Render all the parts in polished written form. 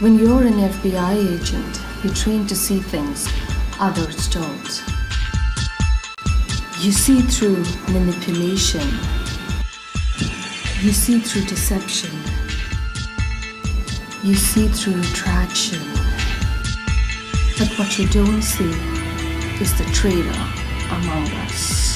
When you're an FBI agent, you're trained to see things others don't. You see through manipulation. You see through deception. You see through attraction. But what you don't see is the traitor among us.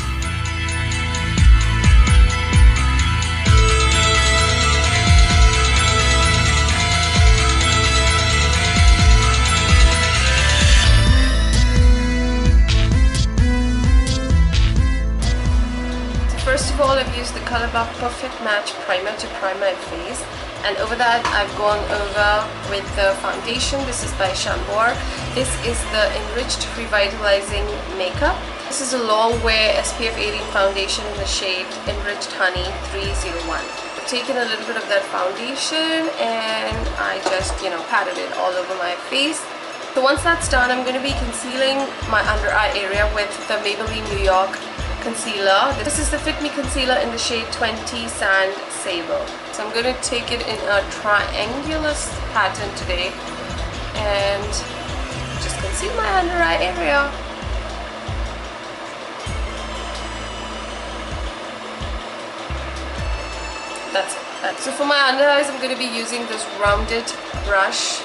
First of all, I've used the Color Bar Perfect Match Primer to prime my face, and over that I've gone over with the foundation. This is by Shampoo. This is the Enriched Revitalizing Makeup. This is a long wear SPF 18 foundation in the shade Enriched Honey 301. I've taken a little bit of that foundation and I just, patted it all over my face. So once that's done, I'm going to be concealing my under eye area with the Maybelline New York concealer. This is the Fit Me concealer in the shade 20 Sand Sable. So I'm going to take it in a triangular pattern today and just conceal my under eye area. That's it. So for my under eyes, I'm going to be using this rounded brush.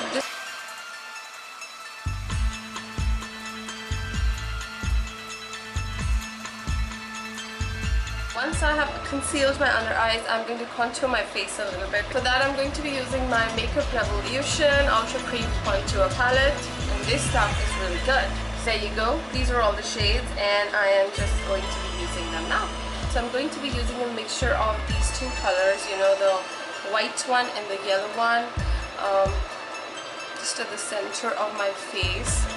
Once I have concealed my under eyes, I'm going to contour my face a little bit. For that, I'm going to be using my Makeup Revolution Ultra Cream Contour Palette, and this stuff is really good. There you go. These are all the shades, and I am just going to be using them now. So I'm going to be using a mixture of these two colors, the white one and the yellow one, just at the center of my face.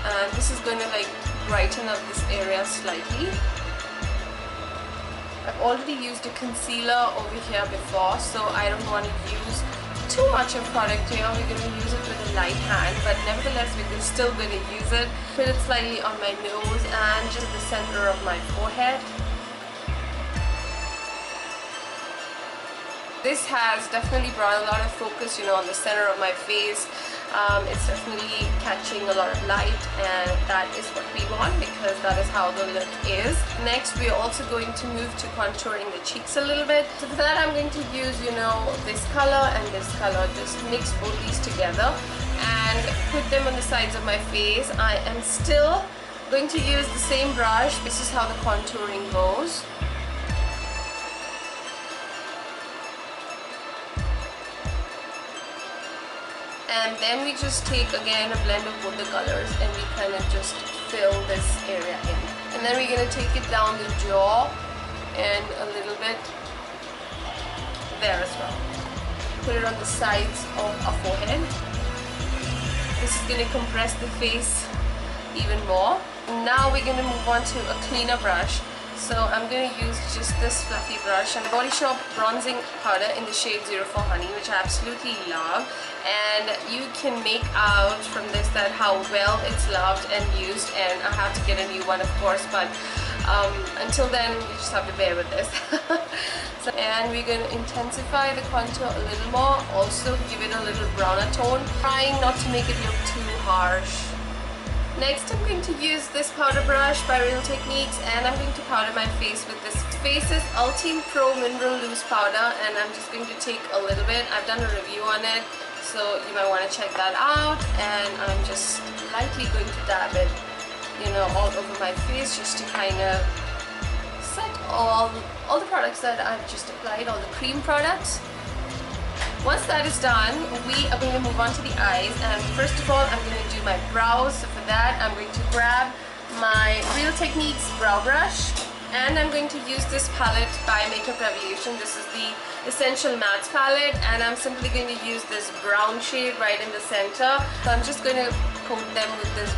And this is going to brighten up this area slightly. I've already used a concealer over here before, so I don't want to use too much of product here. We're going to use it with a light hand, but nevertheless we're still going to use it. Put it slightly on my nose and just the center of my forehead. This has definitely brought a lot of focus, on the center of my face. It's definitely catching a lot of light, and that is what we want because that is how the look is. Next, we are also going to move to contouring the cheeks a little bit. So for that, I'm going to use, this color and this color. Just mix both these together and put them on the sides of my face. I am still going to use the same brush. This is how the contouring goes. And then we just take again a blend of both the colors and we kind of just fill this area in. And then we're going to take it down the jaw and a little bit there as well. Put it on the sides of our forehead. This is going to compress the face even more. Now we're going to move on to a cleaner brush. So I'm going to use just this fluffy brush and Body Shop bronzing powder in the shade 04 Honey, which I absolutely love. And you can make out from this that how well it's loved and used, and I have to get a new one of course, but until then you just have to bear with this. And we're going to intensify the contour a little more, also give it a little browner tone, trying not to make it look too harsh. Next, I'm going to use this powder brush by Real Techniques, and I'm going to powder my face with this Faces Ultime Pro Mineral Loose Powder, and I'm just going to take a little bit. I've done a review on it, so you might want to check that out. And I'm just lightly going to dab it, all over my face, just to kind of set all the products that I've just applied, all the cream products. Once that is done, we are going to move on to the eyes, and first of all I'm going to do my brows. So for that I'm going to grab my Real Techniques brow brush, and I'm going to use this palette by Makeup Revolution. This is the Essential Mattes palette, and I'm simply going to use this brown shade right in the center. So I'm just going to coat them with this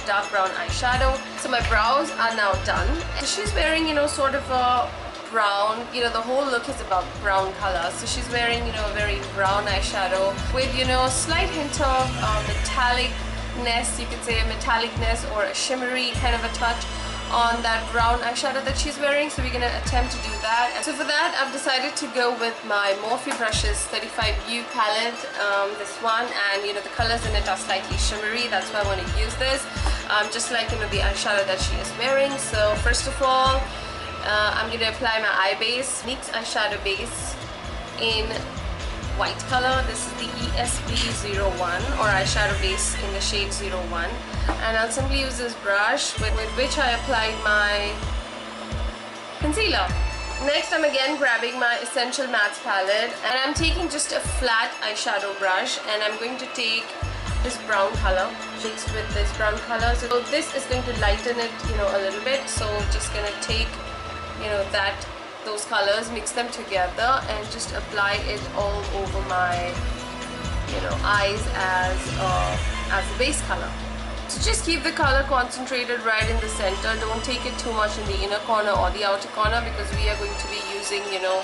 dark brown eyeshadow. So my brows are now done. So she's wearing, sort of a brown, the whole look is about brown color. So she's wearing, a very brown eyeshadow with, a slight hint of metallicness, you could say a metallicness or a shimmery kind of a touch on that brown eyeshadow that she's wearing, so we're gonna attempt to do that. And so for that, I've decided to go with my Morphe Brushes 35U palette, this one, and you know, the colors in it are slightly shimmery, that's why I want to use this, just like, you know, the eyeshadow that she is wearing. So first of all, I'm gonna apply my eye base, NYX eyeshadow base in white color. This is the ESB01 or eyeshadow base in the shade 01, and I'll simply use this brush with which I applied my concealer. Next, I'm again grabbing my Essential Mattes palette, and I'm taking just a flat eyeshadow brush, and I'm going to take this brown color mixed with this brown color. So this is going to lighten it, you know, a little bit. So just gonna take, you know, those colors, mix them together, and just apply it all over my, you know, eyes as a base color. So just keep the color concentrated right in the center. Don't take it too much in the inner corner or the outer corner, because we are going to be using, you know,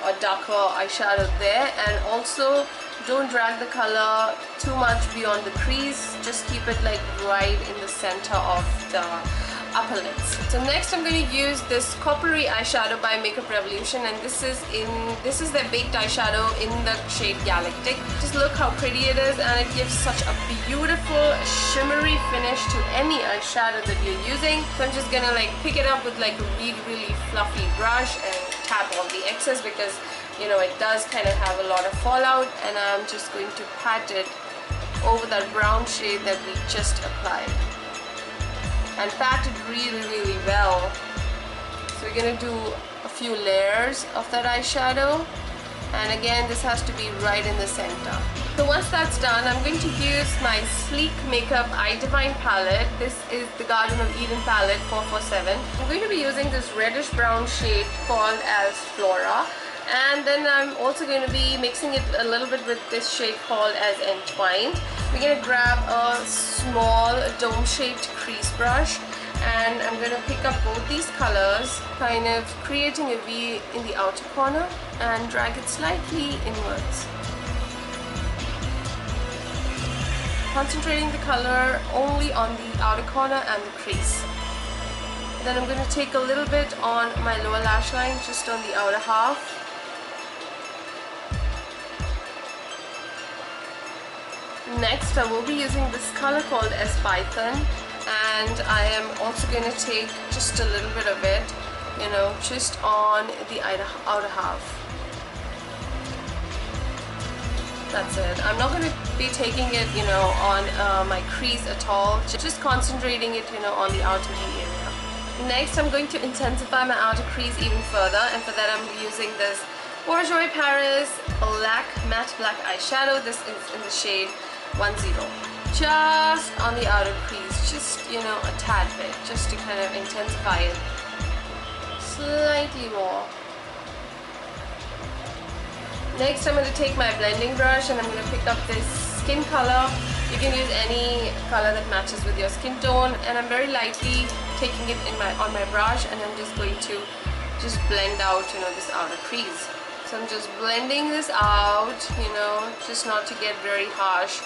a darker eyeshadow there. And also don't drag the color too much beyond the crease. Just keep it like right in the center of the upper lids. So next I'm going to use this coppery eyeshadow by Makeup Revolution, and this is their baked eyeshadow in the shade Galactic. Just look how pretty it is, and it gives such a beautiful shimmery finish to any eyeshadow that you're using. So I'm just gonna like pick it up with like a really fluffy brush and tap all the excess, because you know it does kind of have a lot of fallout, and I'm just going to pat it over that brown shade that we just applied, and pat it really well. So we're gonna do a few layers of that eyeshadow, and again this has to be right in the center. So once that's done, I'm going to use my Sleek Makeup Eye Divine palette. This is the Garden of Eden palette 447. I'm going to be using this reddish brown shade called as Flora, and then I'm also going to be mixing it a little bit with this shade called as Entwined. We're going to grab a small dome-shaped crease brush, and I'm going to pick up both these colors, kind of creating a V in the outer corner, and drag it slightly inwards. Concentrating the color only on the outer corner and the crease. Then I'm going to take a little bit on my lower lash line, just on the outer half. Next, I will be using this color called as Python, and I am also going to take just a little bit of it, you know, just on the outer half. That's it. I'm not going to be taking it, you know, on my crease at all, just concentrating it, you know, on the outer V area. Next, I'm going to intensify my outer crease even further, and for that I'm using this Bourjois Paris matte black eyeshadow. This is in the shade 10. Just on the outer crease, just, you know, a tad bit, just to kind of intensify it slightly more. Next, I'm going to take my blending brush, and I'm going to pick up this skin color. You can use any color that matches with your skin tone, and I'm very lightly taking it on my brush, and I'm just going to just blend out, you know, this outer crease. So I'm just blending this out, you know, just not to get very harsh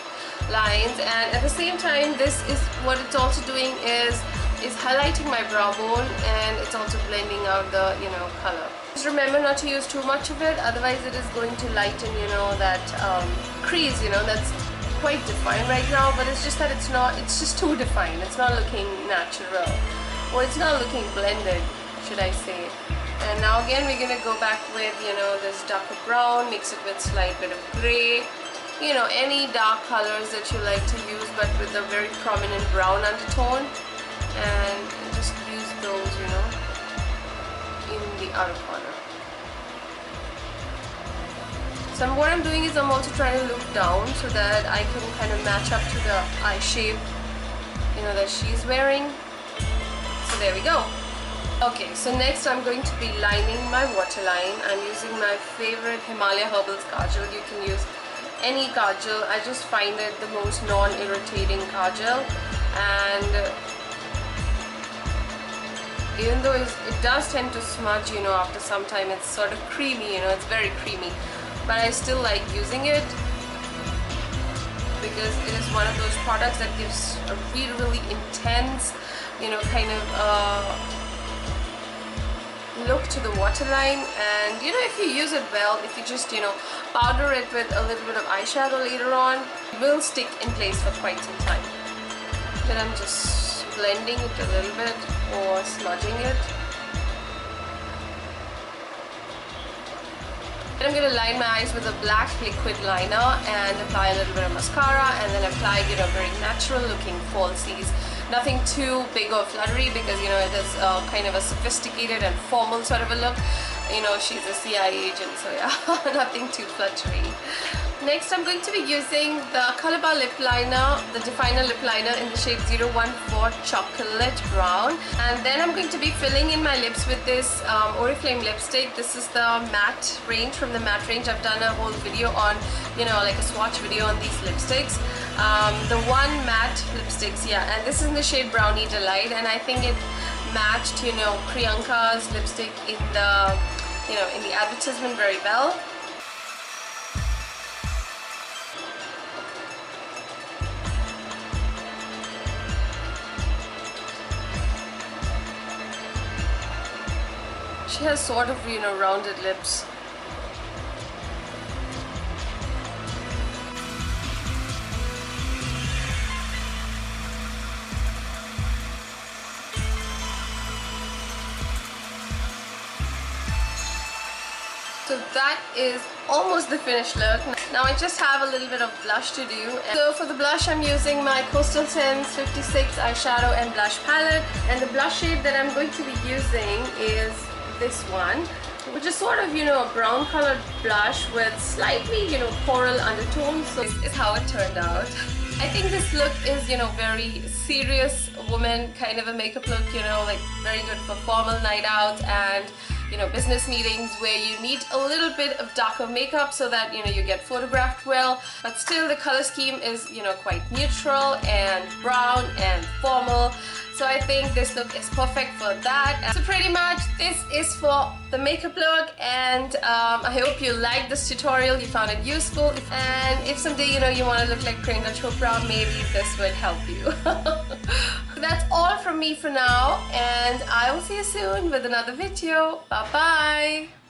lines. And at the same time, this is what it's also doing is highlighting my brow bone, and it's also blending out the, you know, color. Just remember not to use too much of it, otherwise it is going to lighten, you know, that crease, you know, that's quite defined right now, but it's just that it's just too defined. It's not looking natural, or it's not looking blended, should I say. And now again we're gonna go back with, you know, this darker brown, mix it with slight bit of gray, you know, any dark colors that you like to use, but with a very prominent brown undertone, and just use those, you know, in the outer corner. So what I'm doing is I'm also trying to look down so that I can kind of match up to the eye shape, you know, that she's wearing. So there we go. Okay, so next I'm going to be lining my waterline. I'm using my favorite Himalaya Herbals kajal. You can use any kajal. I just find it the most non-irritating kajal, and even though it does tend to smudge, you know, after some time, it's sort of creamy, you know, it's very creamy, but I still like using it because it is one of those products that gives a really intense, you know, kind of look to the waterline. And you know, if you use it well, if you just, you know, powder it with a little bit of eyeshadow later on, it will stick in place for quite some time. Then I'm just blending it a little bit or smudging it. Then I'm going to line my eyes with a black liquid liner and apply a little bit of mascara, and then apply, you know, very natural looking falsies. Nothing too big or fluttery, because you know it is kind of a sophisticated and formal sort of a look. You know, she's a CIA agent, so yeah, nothing too fluttery. Next, I'm going to be using the Color Bar lip liner, the definer lip liner in the shade 014 Chocolate Brown. And then I'm going to be filling in my lips with this Oriflame lipstick. This is the matte range, from the matte range. I've done a whole video on, you know, like a swatch video on these lipsticks. The one matte lipsticks, yeah, and this is in the shade Brownie Delight, and I think it matched, you know, Priyanka's lipstick in the, you know, in the advertisement very well. She has sort of, you know, rounded lips. So that is almost the finished look. Now I just have a little bit of blush to do. So for the blush, I'm using my Coastal Scents 56 eyeshadow and blush palette. And the blush shade that I'm going to be using is this one, which is sort of, you know, a brown colored blush with slightly, you know, coral undertones. So this is how it turned out. I think this look is, you know, very serious woman kind of a makeup look, you know, like very good for formal night out and, you know, business meetings where you need a little bit of darker makeup so that, you know, you get photographed well, but still the color scheme is, you know, quite neutral and brown and formal. So I think this look is perfect for that. So pretty much this is for the makeup look, and I hope you liked this tutorial, you found it useful, and if someday, you know, you want to look like Priyanka Chopra, maybe this would help you. That's all from me for now, and I will see you soon with another video. Bye bye.